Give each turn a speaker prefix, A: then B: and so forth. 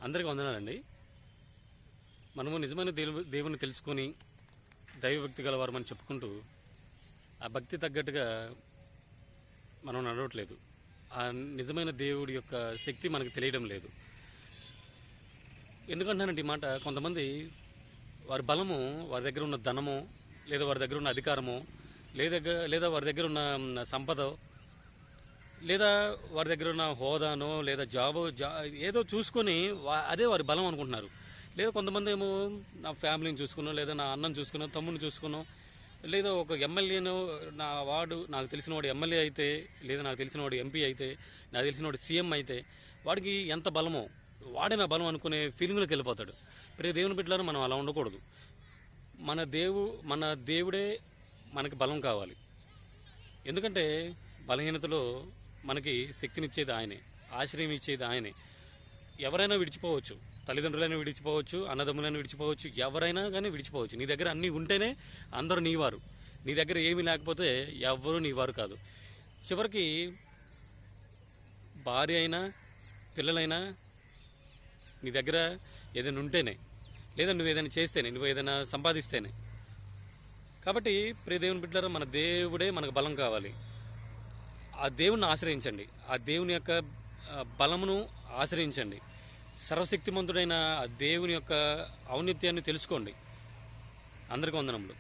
A: అందరికీ వందనాలండి. మనము నిజమైన దేవుని తెలుసుకొని దైవభక్తి గలవారమని చెప్పుకుంటూ ఆ భక్తి తగ్గట్టుగా మనం నడవట్లేదు. ఆ నిజమైన దేవుడి యొక్క శక్తి మనకు తెలియడం లేదు. ఎందుకంటున్నానంటే ఈ మాట, కొంతమంది వారి బలము, వారి దగ్గర ఉన్న ధనము, లేదా వారి దగ్గర ఉన్న అధికారము, లేదా వారి దగ్గర ఉన్న సంపద, లేదా వారి దగ్గర ఉన్న హోదానో లేదా ఏదో చూసుకొని అదే వారి బలం అనుకుంటున్నారు. లేదా కొంతమంది ఏమో నా ఫ్యామిలీని చూసుకున్నాం, లేదా నా అన్నను చూసుకున్నాం, తమ్ముడిని చూసుకున్నాం, లేదా ఒక ఎమ్మెల్యేను, నాకు తెలిసినవాడు ఎమ్మెల్యే అయితే, లేదా నాకు తెలిసినవాడు ఎంపీ అయితే, నాకు తెలిసినవాడు సీఎం అయితే, వాడికి ఎంత బలమో వాడే నా బలం అనుకునే ఫీలింగ్లోకి వెళ్ళిపోతాడు. ప్రతి దేవుని బిడ్డలారా మనం అలా ఉండకూడదు. మన దేవుడే మనకి బలం కావాలి. ఎందుకంటే బలహీనతలో మనకి శక్తినిచ్చేది ఆయనే, ఆశ్రయం ఇచ్చేది ఆయనే. ఎవరైనా విడిచిపోవచ్చు, తల్లిదండ్రులైనా విడిచిపోవచ్చు, అన్నదమ్ములైనా విడిచిపోవచ్చు, ఎవరైనా కానీ విడిచిపోవచ్చు. నీ దగ్గర అన్నీ ఉంటేనే అందరూ నీవారు. నీ దగ్గర ఏమీ లేకపోతే ఎవ్వరూ నీవారు కాదు. చివరికి భార్య అయినా పిల్లలైనా నీ దగ్గర ఏదైనా ఉంటేనే, లేదా నువ్వు ఏదైనా చేస్తేనే, నువ్వు ఏదైనా సంపాదిస్తేనే. కాబట్టి ప్రియ దేవుని బిడ్డలారా, మన దేవుడే మనకు బలం కావాలి. ఆ దేవుని ఆశ్రయించండి, ఆ దేవుని యొక్క బలమును ఆశ్రయించండి. సర్వశక్తిమంతుడైన ఆ దేవుని యొక్క ఔన్నత్యాన్ని తెలుసుకోండి. అందరికీ వందనములు.